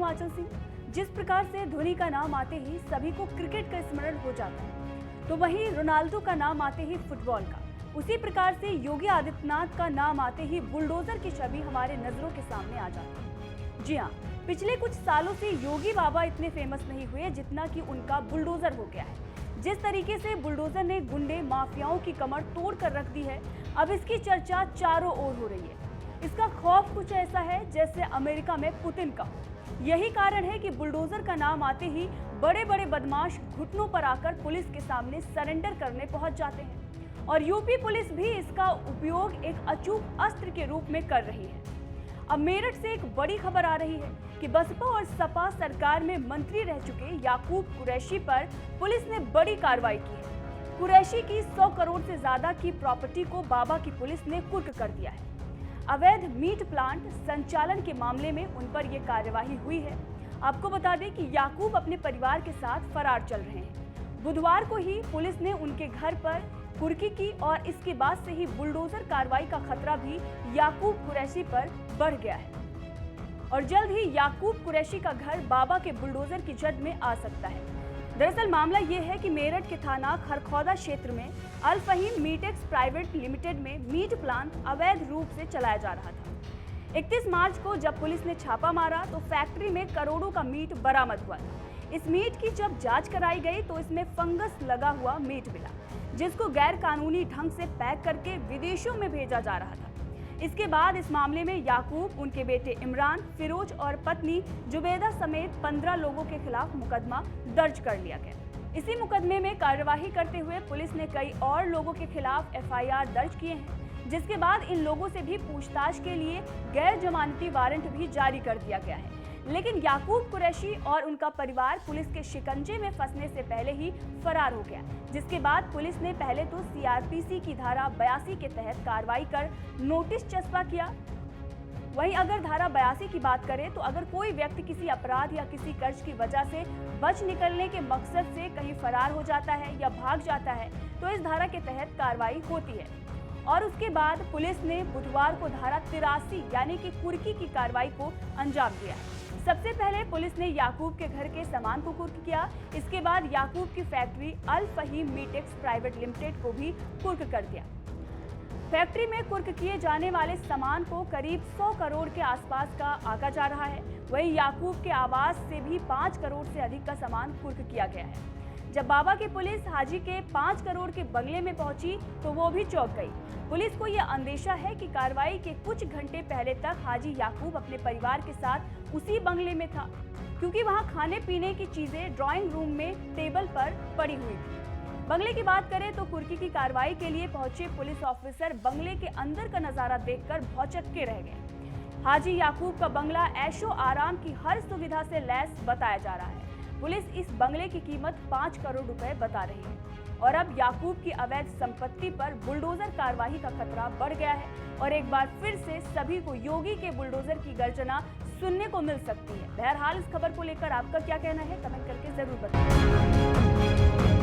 हूं आंचल सिंह। जिस प्रकार से धोनी का नाम आते ही सभी को क्रिकेट का स्मरण हो जाता है, तो वहीं रोनाल्डो का नाम आते ही फुटबॉल का, उसी प्रकार से योगी आदित्यनाथ का नाम आते ही बुलडोजर की छवि हमारे नजरों के सामने आ जाती है। जी हाँ, पिछले कुछ सालों से योगी बाबा इतने फेमस नहीं हुए जितना कि उनका बुलडोजर हो गया है। जिस तरीके से बुलडोजर ने गुंडे माफियाओं की कमर तोड़ कर रख दी है, अब इसकी चर्चा चारों ओर हो रही है। इसका खौफ कुछ ऐसा है जैसे अमेरिका में पुतिन का। यही कारण है कि बुलडोजर का नाम आते ही बड़े बड़े बदमाश घुटनों पर आकर पुलिस के सामने सरेंडर करने पहुंच जाते हैं और यूपी पुलिस भी इसका उपयोग एक अचूक अस्त्र के रूप में कर रही है। अब मेरठ से एक बड़ी खबर आ रही है कि बसपा और सपा सरकार में मंत्री रह चुके याकूब कुरैशी पर पुलिस ने बड़ी कार्रवाई की है। कुरैशी की 100 करोड़ से ज्यादा की प्रॉपर्टी को बाबा की पुलिस ने कुर्क कर दिया है। अवैध मीट प्लांट संचालन के मामले में उन पर यह कार्यवाही हुई है। आपको बता दें कि याकूब अपने परिवार के साथ फरार चल रहे हैं। बुधवार को ही पुलिस ने उनके घर पर कुर्की की और इसके बाद से ही बुलडोजर कार्रवाई का खतरा भी याकूब कुरैशी पर बढ़ गया है और जल्द ही याकूब कुरैशी का घर बाबा के बुलडोजर की जद में आ सकता है। दरअसल मामला ये है कि मेरठ के थाना खरखौदा क्षेत्र में अल फहीम मीटेक्स प्राइवेट लिमिटेड में मीट प्लांट अवैध रूप से चलाया जा रहा था। 31 मार्च को जब पुलिस ने छापा मारा तो फैक्ट्री में करोड़ों का मीट बरामद हुआ था। इस मीट की जब जांच कराई गई तो इसमें फंगस लगा हुआ मीट मिला, जिसको गैर कानूनी ढंग से पैक करके विदेशों में भेजा जा रहा था। इसके बाद इस मामले में याकूब, उनके बेटे इमरान, फिरोज और पत्नी जुबैदा समेत 15 लोगों के खिलाफ मुकदमा दर्ज कर लिया गया। इसी मुकदमे में कार्यवाही करते हुए पुलिस ने कई और लोगों के खिलाफ FIR दर्ज किए हैं, जिसके बाद इन लोगों से भी पूछताछ के लिए गैर जमानती वारंट भी जारी कर दिया गया है। लेकिन याकूब कुरैशी और उनका परिवार पुलिस के शिकंजे में फंसने से पहले ही फरार हो गया, जिसके बाद पुलिस ने पहले तो CRPC की धारा 82 के तहत कार्रवाई कर नोटिस चस्पा किया। वहीं अगर धारा 82 की बात करें तो अगर कोई व्यक्ति किसी अपराध या किसी कर्ज की वजह से बच निकलने के मकसद से कहीं फरार हो जाता है या भाग जाता है तो इस धारा के तहत कार्रवाई होती है। और उसके बाद पुलिस ने बुधवार को धारा 83 यानी कि कुर्की की कार्रवाई को अंजाम दिया। सबसे पहले पुलिस ने याकूब के घर के सामान को कुर्क किया। इसके बाद याकूब की फैक्ट्री अल फहीम मीटेक्स प्राइवेट लिमिटेड को भी कुर्क कर दिया। फैक्ट्री में कुर्क किए जाने वाले सामान को करीब 100 करोड़ के आसपास का आंका जा रहा है। वहीं याकूब के आवास से भी 5 करोड़ से अधिक का सामान कुर्क किया गया है। जब बाबा की पुलिस हाजी के 5 करोड़ के बंगले में पहुंची तो वो भी चौंक गई। पुलिस को यह अंदेशा है कि कार्रवाई के कुछ घंटे पहले तक हाजी याकूब अपने परिवार के साथ उसी बंगले में था, क्योंकि वहां खाने पीने की चीजें ड्राइंग रूम में टेबल पर पड़ी हुई थी। बंगले की बात करें तो कुर्की की कार्रवाई के लिए पहुंचे पुलिस ऑफिसर बंगले के अंदर का नजारा देखकर भौचक्के रह गए। हाजी याकूब का बंगला ऐशो आराम की हर सुविधा से लैस बताया जा रहा है। पुलिस इस बंगले की कीमत 5 करोड़ रुपए बता रही है और अब याकूब की अवैध संपत्ति पर बुलडोजर कार्रवाई का खतरा बढ़ गया है और एक बार फिर से सभी को योगी के बुलडोजर की गर्जना सुनने को मिल सकती है। बहरहाल इस खबर को लेकर आपका क्या कहना है, कमेंट करके जरूर बताएं।